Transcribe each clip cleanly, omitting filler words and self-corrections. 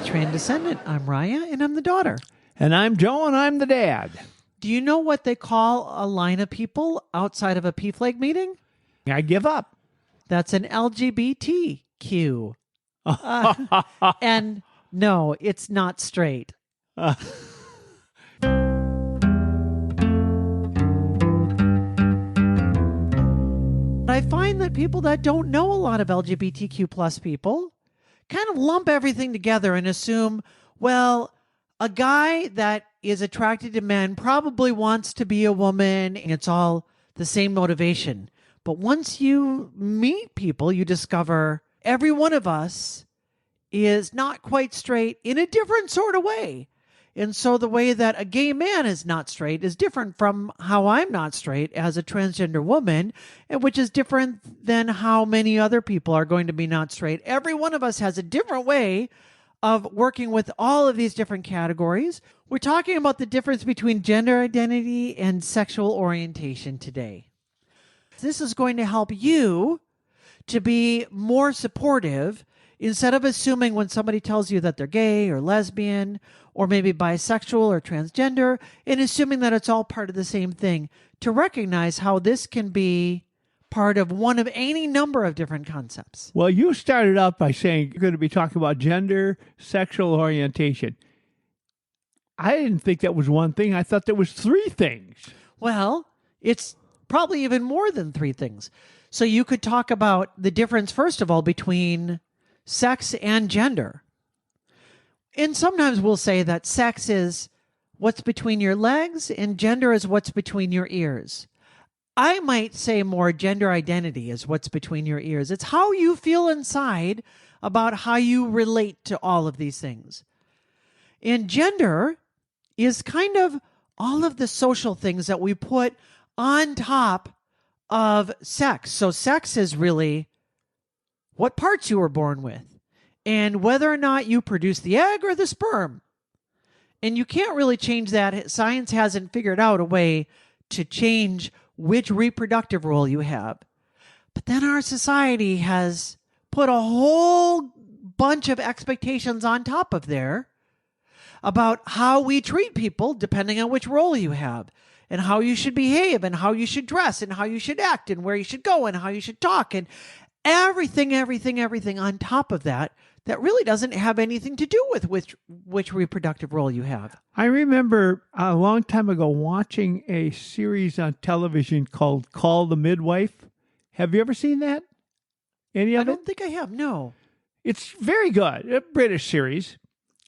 Train Descendant. I'm Raya, and I'm the daughter. And I'm Joe, and I'm the dad. Do you know what they call a line of people outside of a P-Flag meeting? I give up. That's an LGBTQ. And no, it's not straight. I find that people that don't know a lot of LGBTQ plus people kind of lump everything together and assume, well, a guy that is attracted to men probably wants to be a woman, and it's all the same motivation. But once you meet people, you discover every one of us is not quite straight in a different sort of way. And so the way that a gay man is not straight is different from how I'm not straight as a transgender woman, and which is different than how many other people are going to be not straight. Every one of us has a different way of working with all of these different categories. We're talking about the difference between gender identity and sexual orientation today. This is going to help you to be more supportive instead of assuming when somebody tells you that they're gay or lesbian or maybe bisexual or transgender, and assuming that it's all part of the same thing, to recognize how this can be part of one of any number of different concepts. Well, you started out by saying you're going to be talking about gender, sexual orientation. I didn't think that was one thing. I thought there was three things. Well, it's probably even more than three things. So you could talk about the difference, first of all, between sex and gender. And sometimes we'll say that sex is what's between your legs and gender is what's between your ears. I might say more gender identity is what's between your ears. It's how you feel inside about how you relate to all of these things. And gender is kind of all of the social things that we put on top of sex. So sex is really what parts you were born with and whether or not you produce the egg or the sperm. And you can't really change that. Science hasn't figured out a way to change which reproductive role you have. But then our society has put a whole bunch of expectations on top of there about how we treat people depending on which role you have, and how you should behave, and how you should dress, and how you should act, and where you should go, and how you should talk, and everything on top of that really doesn't have anything to do with which reproductive role you have. I remember a long time ago watching a series on television called Call the Midwife. Have you ever seen that? Any of it? I don't think I have, no. It's very good, a British series.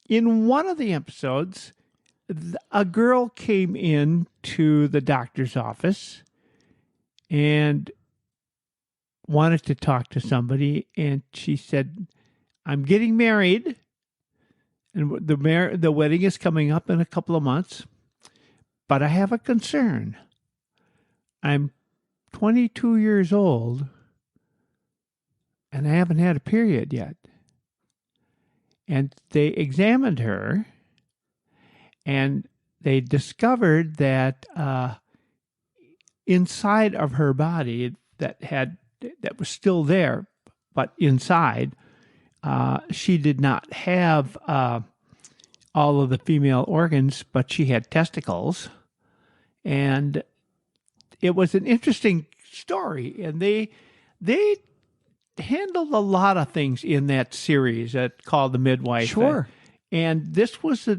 In one of the episodes, a girl came in to the doctor's office and wanted to talk to somebody, and she said, I'm getting married, and the wedding is coming up in a couple of months, but I have a concern. I'm 22 years old, and I haven't had a period yet. And they examined her, and they discovered that inside of her body that was still there, but inside, she did not have all of the female organs, but she had testicles. And it was an interesting story. And they handled a lot of things in that series called The Midwife. Sure. And this was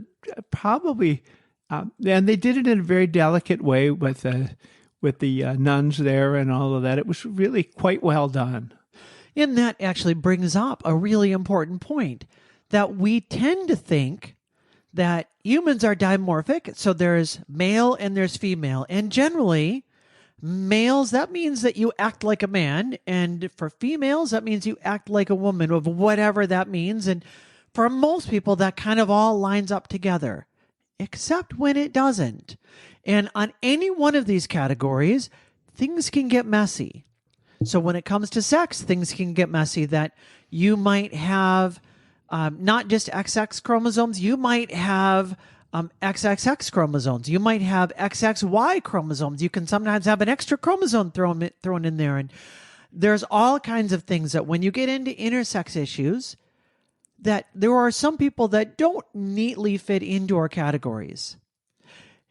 probably, and they did it in a very delicate way with the nuns there and all of that. It was really quite well done. And that actually brings up a really important point, that we tend to think that humans are dimorphic. So there's male and there's female. And generally, males, that means that you act like a man. And for females, that means you act like a woman, of whatever that means. And for most people, that kind of all lines up together, except when it doesn't. And on any one of these categories, things can get messy. So when it comes to sex, things can get messy, that you might have not just XX chromosomes, you might have XXX chromosomes. You might have XXY chromosomes. You can sometimes have an extra chromosome thrown in there. And there's all kinds of things that when you get into intersex issues, that there are some people that don't neatly fit into our categories.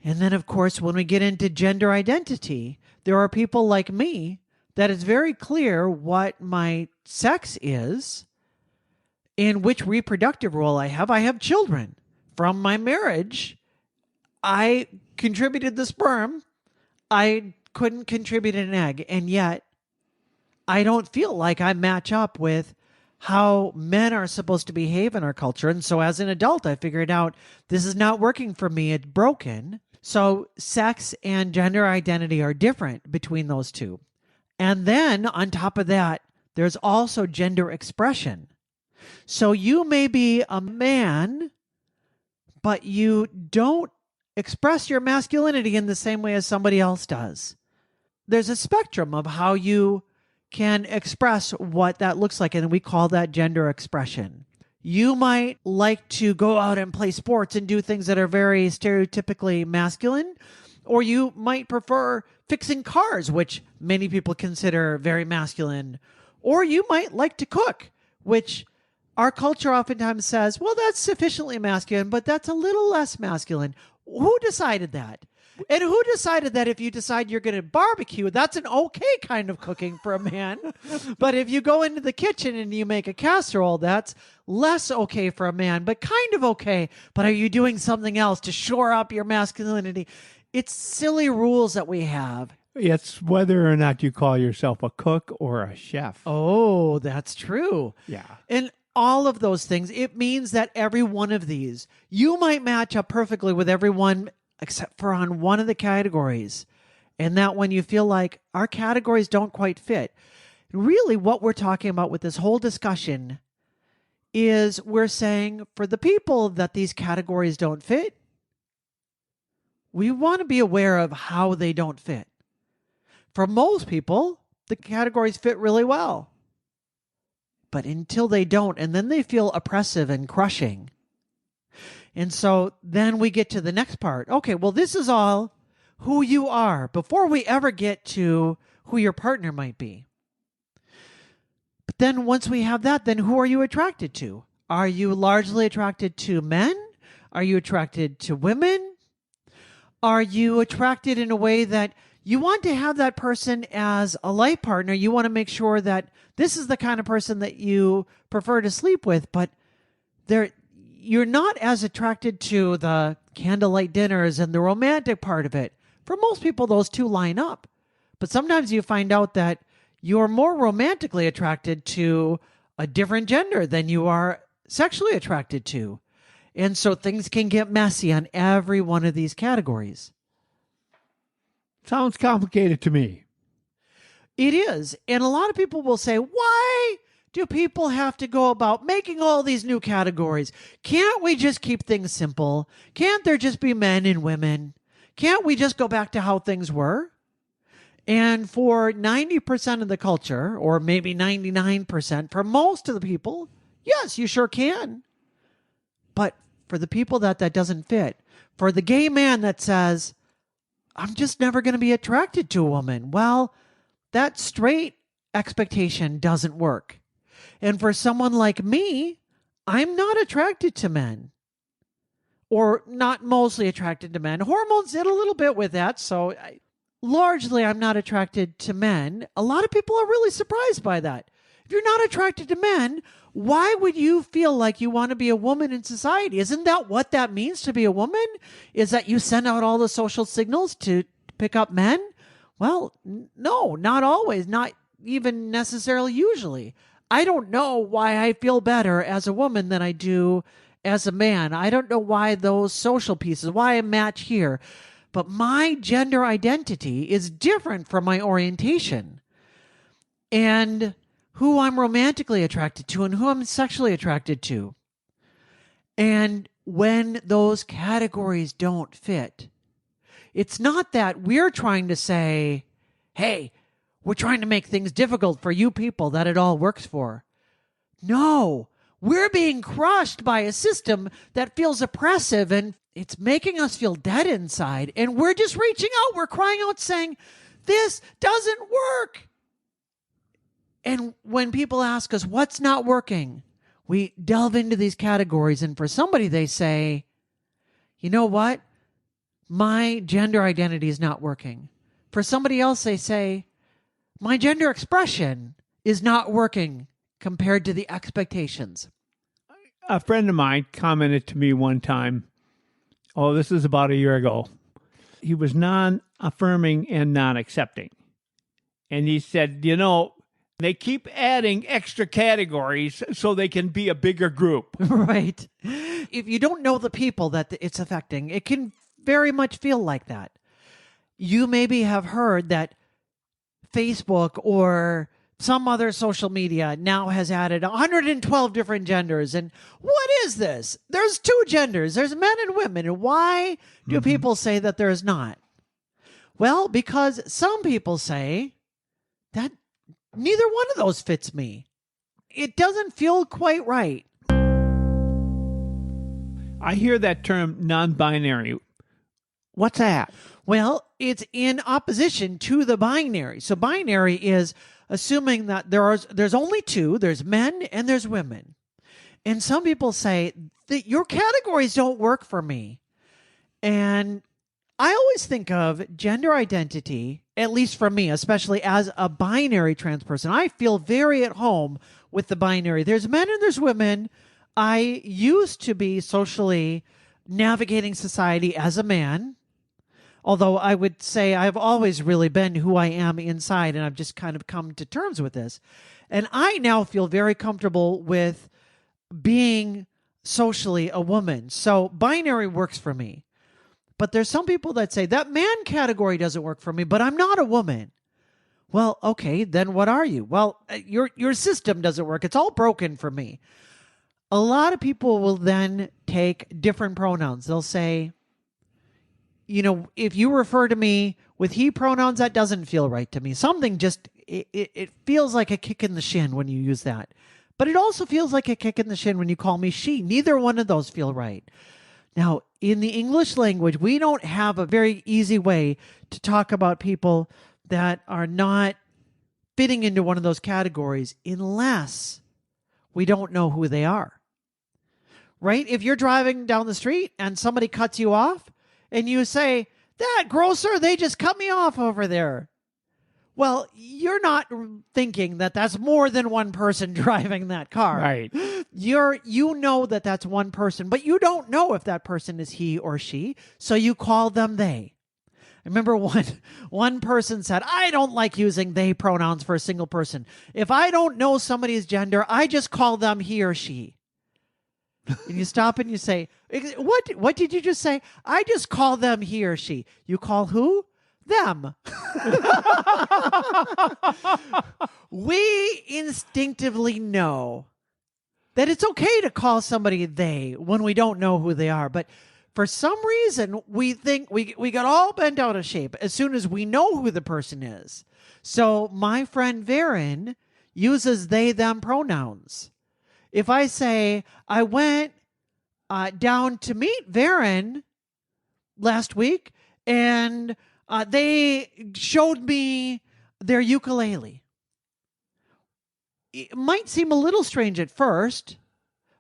And then, of course, when we get into gender identity, there are people like me that it's very clear what my sex is and which reproductive role I have. I have children. From my marriage, I contributed the sperm. I couldn't contribute an egg. And yet, I don't feel like I match up with how men are supposed to behave in our culture. And so as an adult, I figured out this is not working for me. It's broken. So sex and gender identity are different between those two. And then on top of that, there's also gender expression. So you may be a man, but you don't express your masculinity in the same way as somebody else does. There's a spectrum of how you can express what that looks like, and we call that gender expression. You might like to go out and play sports and do things that are very stereotypically masculine, or you might prefer fixing cars, which many people consider very masculine, or you might like to cook, which our culture oftentimes says, well, that's sufficiently masculine, but that's a little less masculine. Who decided that? And who decided that if you decide you're going to barbecue, that's an okay kind of cooking for a man. But if you go into the kitchen and you make a casserole, that's less okay for a man, but kind of okay. But are you doing something else to shore up your masculinity? It's silly rules that we have. It's whether or not you call yourself a cook or a chef. Oh, that's true. Yeah. And all of those things, it means that every one of these, you might match up perfectly with everyone except for on one of the categories. And that when you feel like our categories don't quite fit. Really, what we're talking about with this whole discussion is we're saying for the people that these categories don't fit, we want to be aware of how they don't fit. For most people, the categories fit really well. But until they don't, and then they feel oppressive and crushing. And so then we get to the next part. Okay, well, this is all who you are before we ever get to who your partner might be. But then once we have that, then who are you attracted to? Are you largely attracted to men? Are you attracted to women? Are you attracted in a way that you want to have that person as a life partner? You want to make sure that this is the kind of person that you prefer to sleep with, but you're not as attracted to the candlelight dinners and the romantic part of it. For most people, those two line up. But sometimes you find out that you're more romantically attracted to a different gender than you are sexually attracted to. And so things can get messy on every one of these categories. Sounds complicated to me. It is. And a lot of people will say, why do people have to go about making all these new categories? Can't we just keep things simple? Can't there just be men and women? Can't we just go back to how things were? And for 90% of the culture, or maybe 99%, for most of the people, yes, you sure can. But for the people that doesn't fit, for the gay man that says, I'm just never going to be attracted to a woman, well, that straight expectation doesn't work. And for someone like me, I'm not attracted to men. Or not mostly attracted to men. Hormones did a little bit with that, so largely I'm not attracted to men. A lot of people are really surprised by that. If you're not attracted to men, why would you feel like you want to be a woman in society? Isn't that what that means to be a woman? Is that you send out all the social signals to pick up men? Well, no, not always, not even necessarily usually. I don't know why I feel better as a woman than I do as a man. I don't know why those social pieces, why I match here. But my gender identity is different from my orientation. And who I'm romantically attracted to and who I'm sexually attracted to. And when those categories don't fit, it's not that we're trying to say, hey, we're trying to make things difficult for you people that it all works for. No, we're being crushed by a system that feels oppressive and it's making us feel dead inside. And we're just reaching out. We're crying out saying, this doesn't work. And when people ask us, what's not working? we delve into these categories, and for somebody, they say, you know what? My gender identity is not working. For somebody else, they say, my gender expression is not working compared to the expectations. A friend of mine commented to me one time, oh, this is about a year ago. He was non-affirming and non-accepting. And he said, they keep adding extra categories so they can be a bigger group. Right. If you don't know the people that it's affecting, it can very much feel like that. You maybe have heard that Facebook or some other social media now has added 112 different genders. And what is this? There's 2 genders. There's men and women. And why do people say that there's not? Well, because some people say that neither one of those fits me. It doesn't feel quite right. I hear that term non-binary. What's that? Well, it's in opposition to the binary. So binary is assuming that there's only 2, there's men and there's women. And some people say that your categories don't work for me. And I always think of gender identity, at least for me, especially as a binary trans person. I feel very at home with the binary. There's men and there's women. I used to be socially navigating society as a man, although I would say I've always really been who I am inside, and I've just kind of come to terms with this. And I now feel very comfortable with being socially a woman. So binary works for me. But there's some people that say that man category doesn't work for me, but I'm not a woman. Well, okay, then what are you? Well, your system doesn't work. It's all broken for me. A lot of people will then take different pronouns. They'll say, if you refer to me with he pronouns, that doesn't feel right to me. Something just, it feels like a kick in the shin when you use that. But it also feels like a kick in the shin when you call me she. Neither one of those feel right. Now, in the English language, we don't have a very easy way to talk about people that are not fitting into one of those categories unless we don't know who they are. Right? If you're driving down the street and somebody cuts you off and you say, that grocer, they just cut me off over there. Well, you're not thinking that that's more than one person driving that car. Right. You know that that's one person, but you don't know if that person is he or she, so you call them they. I remember one person said, I don't like using they pronouns for a single person. If I don't know somebody's gender, I just call them he or she. And you stop and you say, what did you just say? I just call them he or she. You call who? Them. We instinctively know that it's okay to call somebody they when we don't know who they are. But for some reason, we think we got all bent out of shape as soon as we know who the person is. So my friend Varen uses they, them pronouns. If I say, I went down to meet Varen last week and they showed me their ukulele. It might seem a little strange at first,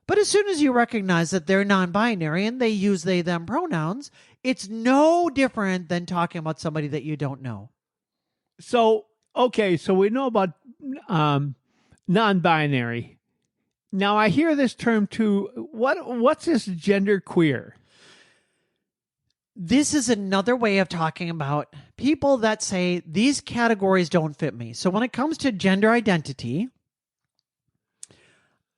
but as soon as you recognize that they're non-binary and they use they, them pronouns, it's no different than talking about somebody that you don't know. So, okay, so we know about non-binary. Now, I hear this term too. What's this gender queer? This is another way of talking about people that say these categories don't fit me. So when it comes to gender identity,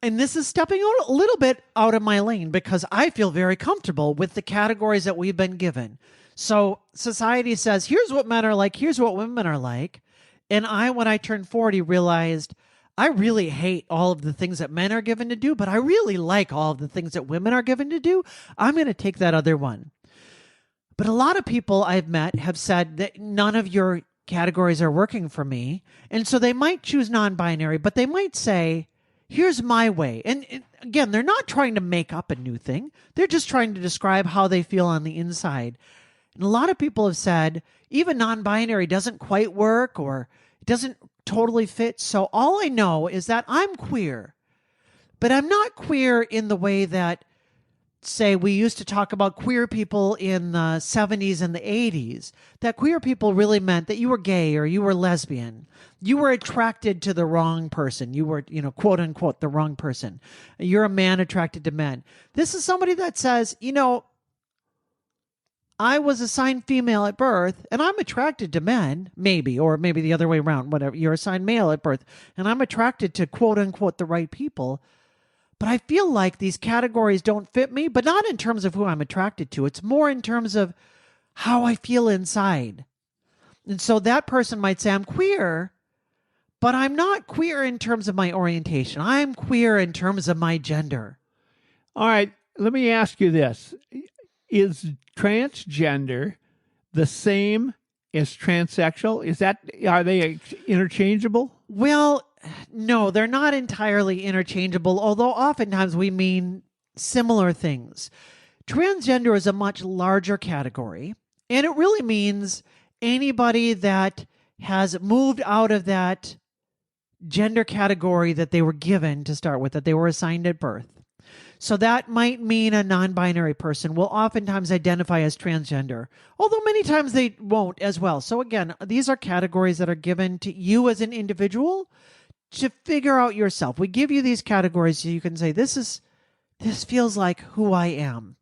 and this is stepping out a little bit out of my lane because I feel very comfortable with the categories that we've been given. So society says, here's what men are like, here's what women are like. And when I turned 40, realized I really hate all of the things that men are given to do, but I really like all of the things that women are given to do. I'm going to take that other one. But a lot of people I've met have said that none of your categories are working for me. And so they might choose non-binary, but they might say, here's my way. And again, they're not trying to make up a new thing. They're just trying to describe how they feel on the inside. And a lot of people have said, even non-binary doesn't quite work or it doesn't totally fit. So all I know is that I'm queer. But I'm not queer in the way that, say, we used to talk about queer people in the 70s and the 80s, that queer people really meant that you were gay or you were lesbian. You were attracted to the wrong person. You were, quote unquote, the wrong person. You're a man attracted to men. This is somebody that says, I was assigned female at birth and I'm attracted to men, maybe, or maybe the other way around, whatever. You're assigned male at birth and I'm attracted to, quote unquote, the right people. But I feel like these categories don't fit me, but not in terms of who I'm attracted to. It's more in terms of how I feel inside. And so that person might say, I'm queer, but I'm not queer in terms of my orientation. I'm queer in terms of my gender. All right, let me ask you this. Is transgender the same as transsexual? Are they interchangeable? Well, no, they're not entirely interchangeable, although oftentimes we mean similar things. Transgender is a much larger category, and it really means anybody that has moved out of that gender category that they were given to start with, that they were assigned at birth. So that might mean a non-binary person will oftentimes identify as transgender, although many times they won't as well. So again, these are categories that are given to you as an individual to figure out yourself. We give you these categories so you can say, this feels like who I am.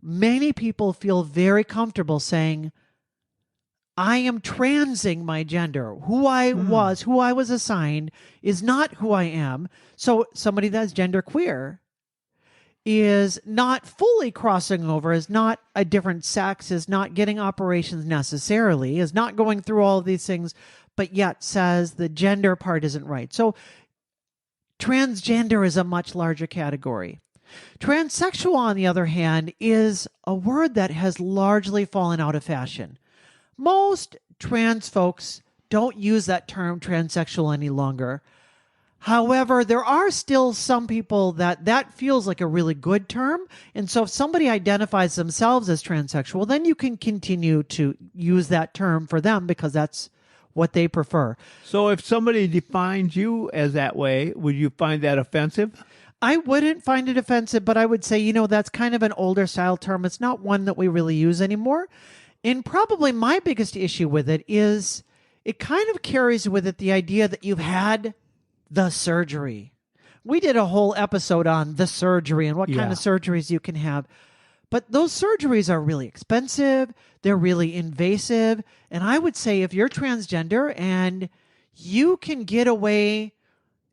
Many people feel very comfortable saying, I am transing my gender. Who I was assigned is not who I am. So somebody that's genderqueer is not fully crossing over, is not a different sex, is not getting operations necessarily, is not going through all of these things, but yet says the gender part isn't right. So transgender is a much larger category. Transsexual, on the other hand, is a word that has largely fallen out of fashion. Most trans folks don't use that term transsexual any longer. However, there are still some people that feels like a really good term. And so if somebody identifies themselves as transsexual, then you can continue to use that term for them because that's what they prefer. So if somebody defines you as that way, would you find that offensive? I wouldn't find it offensive, but I would say, that's kind of an older style term. It's not one that we really use anymore. And probably my biggest issue with it is it kind of carries with it the idea that you've had the surgery. We did a whole episode on the surgery and what kind of surgeries you can have. But those surgeries are really expensive. They're really invasive. And I would say if you're transgender and you can get away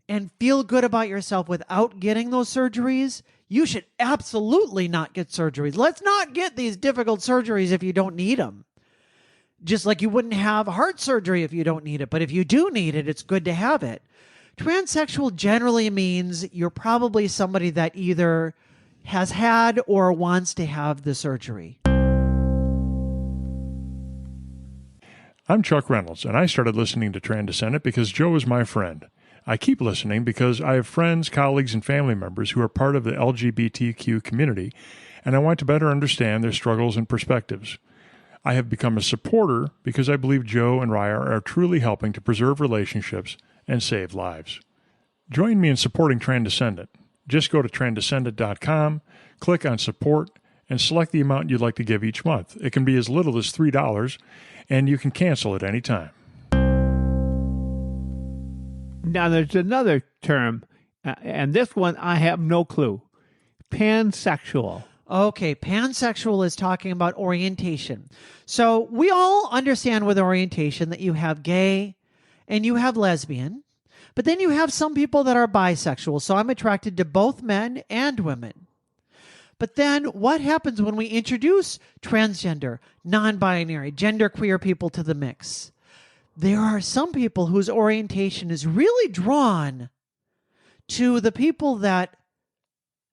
and feel good about yourself without getting those surgeries, you should absolutely not get surgeries. Let's not get these difficult surgeries if you don't need them. Just like you wouldn't have heart surgery if you don't need it. But if you do need it, it's good to have it. Transsexual generally means you're probably somebody that either has had or wants to have the surgery. I'm Chuck Reynolds, and I started listening to Transcendent because Joe is my friend. I keep listening because I have friends, colleagues, and family members who are part of the LGBTQ community, and I want to better understand their struggles and perspectives. I have become a supporter because I believe Joe and Raya are truly helping to preserve relationships and save lives. Join me in supporting Transcendent. Just go to transcendent.com, click on support, and select the amount you'd like to give each month. It can be as little as $3, and you can cancel at any time. Now, there's another term, and this one I have no clue. Pansexual. Okay, pansexual is talking about orientation. So we all understand with orientation that you have gay and you have lesbian, but then you have some people that are bisexual. So I'm attracted to both men and women. But then what happens when we introduce transgender, non-binary, genderqueer people to the mix? There are some people whose orientation is really drawn to the people that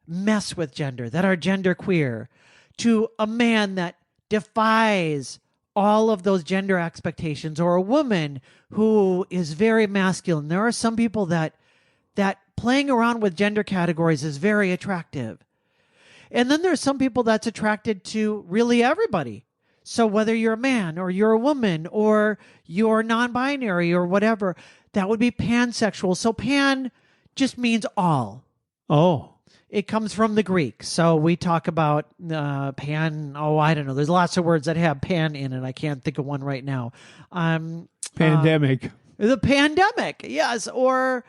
mess with gender, that are genderqueer, to a man that defies all of those gender expectations, or a woman who is very masculine. There are some people that playing around with gender categories is very attractive. And then there's some people that's attracted to really everybody. So whether you're a man or you're a woman or you're non-binary or whatever, that would be pansexual. So pan just means all. Oh, It comes from the Greek. So we talk about pan. Oh, I don't know. There's lots of words that have pan in it. I can't think of one right now. pandemic. The pandemic, yes, or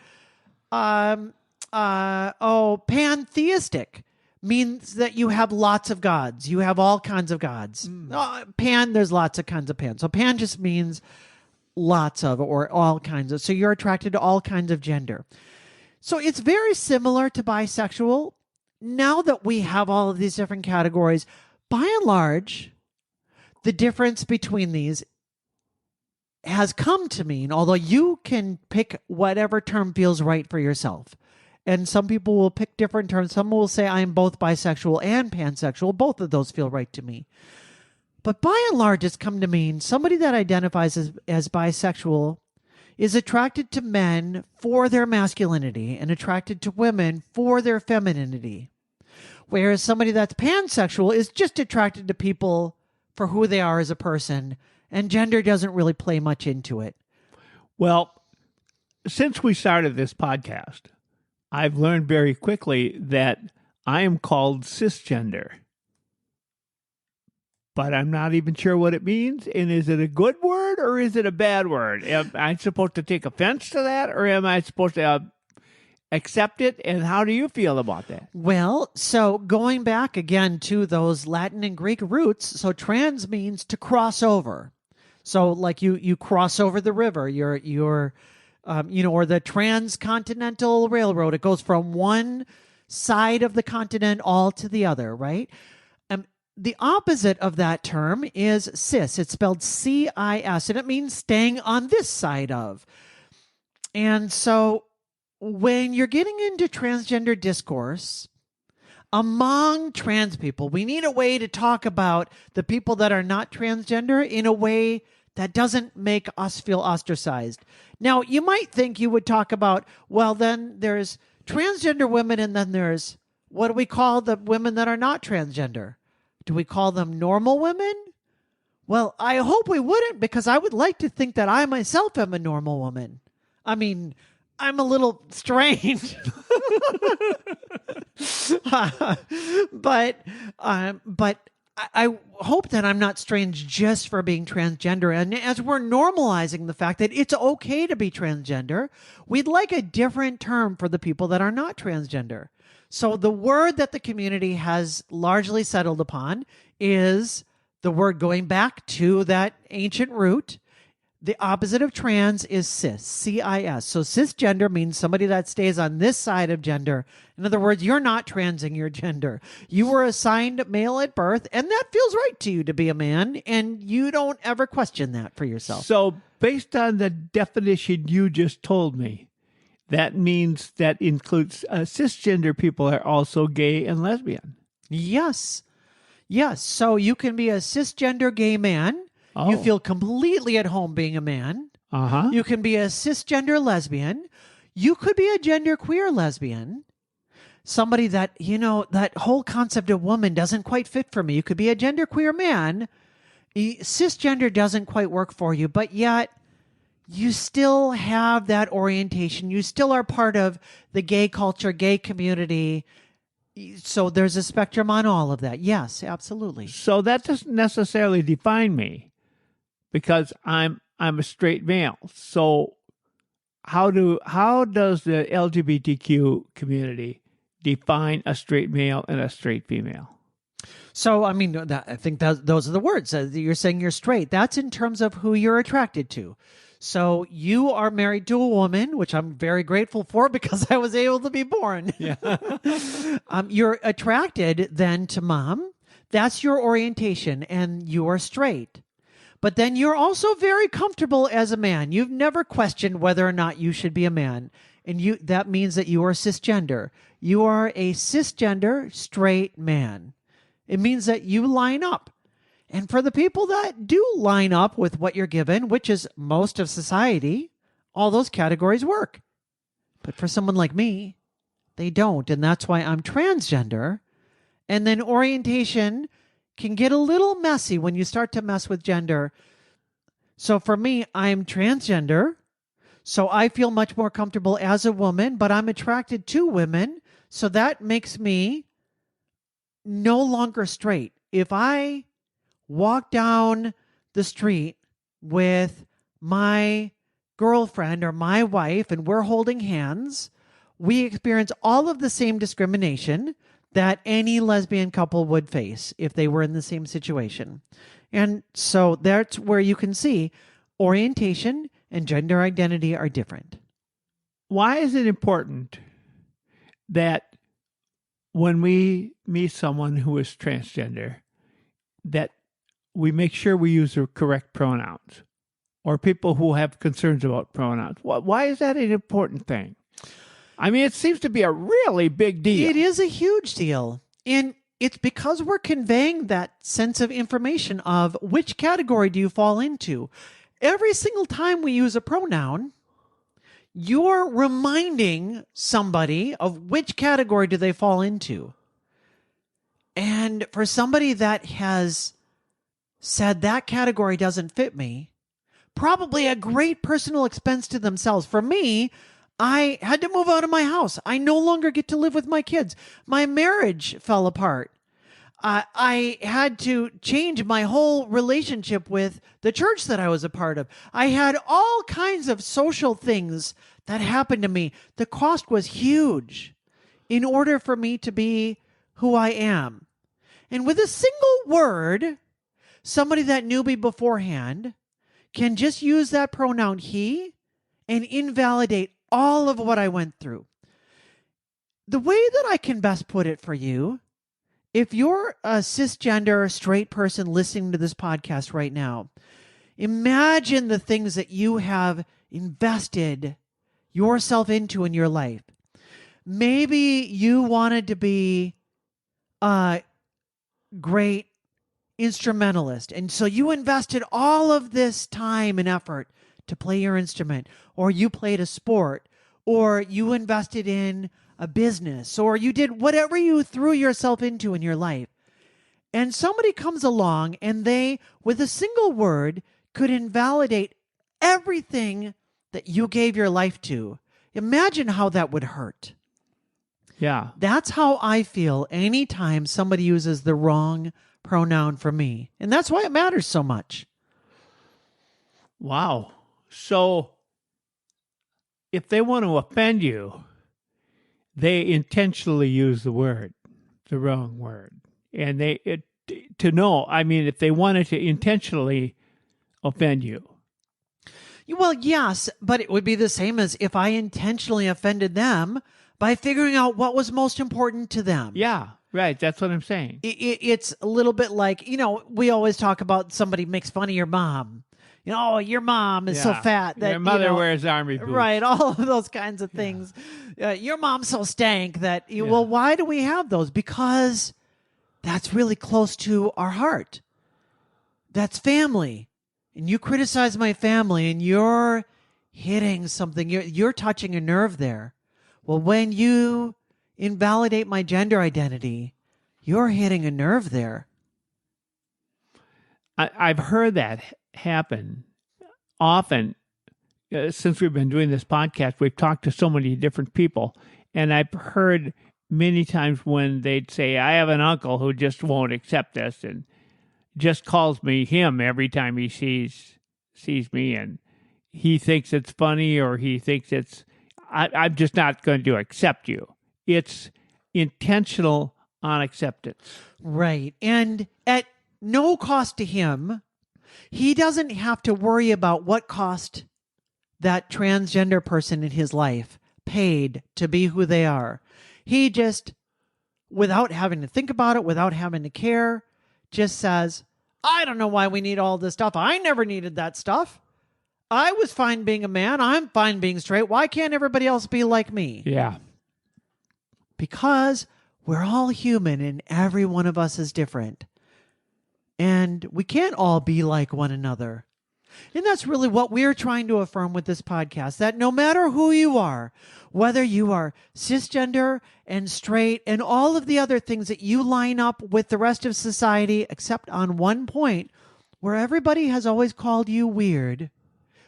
pantheistic means that you have lots of gods. You have all kinds of gods. Pan, there's lots of kinds of pan. So pan just means lots of or all kinds of. So you're attracted to all kinds of gender. So it's very similar to bisexual. Now that we have all of these different categories, by and large, the difference between these has come to mean, although you can pick whatever term feels right for yourself. And some people will pick different terms. Some will say, I'm both bisexual and pansexual. Both of those feel right to me. But by and large, it's come to mean somebody that identifies as bisexual is attracted to men for their masculinity and attracted to women for their femininity. Whereas somebody that's pansexual is just attracted to people for who they are as a person, and gender doesn't really play much into it. Well, since we started this podcast, I've learned very quickly that I am called cisgender. But I'm not even sure what it means. And is it a good word or is it a bad word? Am I supposed to take offense to that, or am I supposed to accept it? And how do you feel about that? Well, so going back again to those Latin and Greek roots, so trans means to cross over. So like you cross over the river, or the transcontinental railroad. It goes from one side of the continent all to the other, right? The opposite of that term is cis. It's spelled C-I-S, and it means staying on this side of. And so when you're getting into transgender discourse among trans people, we need a way to talk about the people that are not transgender in a way that doesn't make us feel ostracized. Now, you might think you would talk about, well, then there's transgender women, and then there's, what do we call the women that are not transgender? Do we call them normal women? Well, I hope we wouldn't, because I would like to think that I myself am a normal woman. I mean, I'm a little strange. but I hope that I'm not strange just for being transgender. And as we're normalizing the fact that it's okay to be transgender, we'd like a different term for the people that are not transgender. So the word that the community has largely settled upon is the word going back to that ancient root. The opposite of trans is cis, C-I-S. So cisgender means somebody that stays on this side of gender. In other words, you're not transing your gender. You were assigned male at birth, and that feels right to you to be a man, and you don't ever question that for yourself. So based on the definition you just told me, that means that includes cisgender people are also gay and lesbian. Yes. Yes. So you can be a cisgender gay man. Oh. You feel completely at home being a man. Uh-huh. You can be a cisgender lesbian. You could be a genderqueer lesbian. Somebody that, that whole concept of woman doesn't quite fit for me. You could be a genderqueer man. Cisgender doesn't quite work for you, but yet you still have that orientation. You still are part of the gay culture, gay community. So there's a spectrum on all of that. Yes, absolutely. So that doesn't necessarily define me, because I'm a straight male. So how does the LGBTQ community define a straight male and a straight female? So, I mean, I think those are the words. You're saying you're straight. That's in terms of who you're attracted to. So you are married to a woman, which I'm very grateful for because I was able to be born. Yeah. You're attracted then to mom. That's your orientation, and you are straight. But then you're also very comfortable as a man. You've never questioned whether or not you should be a man. And that means that you are cisgender. You are a cisgender straight man. It means that you line up. And for the people that do line up with what you're given, which is most of society, all those categories work. But for someone like me, they don't. And that's why I'm transgender. And then orientation can get a little messy when you start to mess with gender. So for me, I'm transgender. So I feel much more comfortable as a woman, but I'm attracted to women. So that makes me no longer straight. If I walk down the street with my girlfriend or my wife and we're holding hands, we experience all of the same discrimination that any lesbian couple would face if they were in the same situation. And so that's where you can see orientation and gender identity are different. Why is it important that when we meet someone who is transgender, that we make sure we use the correct pronouns, or people who have concerns about pronouns? Why is that an important thing? I mean, it seems to be a really big deal. It is a huge deal. And it's because we're conveying that sense of information of which category do you fall into. Every single time we use a pronoun, you're reminding somebody of which category do they fall into. And for somebody that has said that category doesn't fit me, probably a great personal expense to themselves. For me, I had to move out of my house. I no longer get to live with my kids. My marriage fell apart. I had to change my whole relationship with the church that I was a part of. I had all kinds of social things that happened to me. The cost was huge in order for me to be who I am. And with a single word, somebody that knew me beforehand can just use that pronoun he and invalidate all of what I went through. The way that I can best put it for you, if you're a cisgender straight person listening to this podcast right now, imagine the things that you have invested yourself into in your life. Maybe you wanted to be a great instrumentalist, and so you invested all of this time and effort to play your instrument, or you played a sport, or you invested in a business, or you did whatever you threw yourself into in your life. And somebody comes along and they, with a single word, could invalidate everything that you gave your life to. Imagine how that would hurt. Yeah. That's how I feel anytime somebody uses the wrong pronoun for me. And that's why it matters so much. Wow. So if they want to offend you, they intentionally use the wrong word. And if they wanted to intentionally offend you. Well, yes, but it would be the same as if I intentionally offended them by figuring out what was most important to them. Yeah, right. That's what I'm saying. It's a little bit like, we always talk about somebody makes fun of your mom. Oh, your mom is so fat that your mother wears army boots. Right, all of those kinds of things. Your mom's so stank that, well, why do we have those? Because that's really close to our heart. That's family. And you criticize my family and you're hitting something. You're touching a nerve there. Well, when you invalidate my gender identity, you're hitting a nerve there. I've heard that happen often. Since we've been doing this podcast, we've talked to so many different people, and I've heard many times when they'd say, I have an uncle who just won't accept this and just calls me him every time he sees me, and he thinks it's funny, or he thinks I'm just not going to accept you. It's intentional unacceptance. Right. And at no cost to him, he doesn't have to worry about what cost that transgender person in his life paid to be who they are. He just, without having to think about it, without having to care, just says, I don't know why we need all this stuff. I never needed that stuff. I was fine being a man. I'm fine being straight. Why can't everybody else be like me? Yeah. Because we're all human and every one of us is different. And we can't all be like one another. And that's really what we're trying to affirm with this podcast, that no matter who you are, whether you are cisgender and straight and all of the other things that you line up with the rest of society, except on one point where everybody has always called you weird,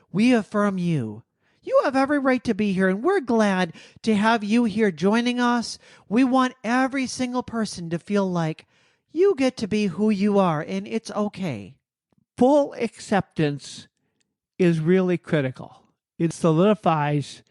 we affirm you. You have every right to be here, and we're glad to have you here joining us. We want every single person to feel like you get to be who you are, and it's okay. Full acceptance is really critical. It solidifies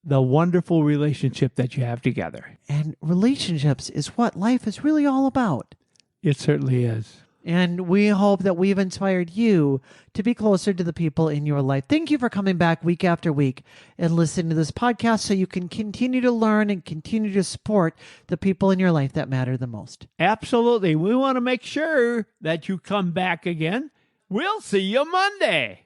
the wonderful relationship that you have together. And relationships is what life is really all about. It certainly is. And we hope that we've inspired you to be closer to the people in your life. Thank you for coming back week after week and listening to this podcast so you can continue to learn and continue to support the people in your life that matter the most. Absolutely. We want to make sure that you come back again. We'll see you Monday.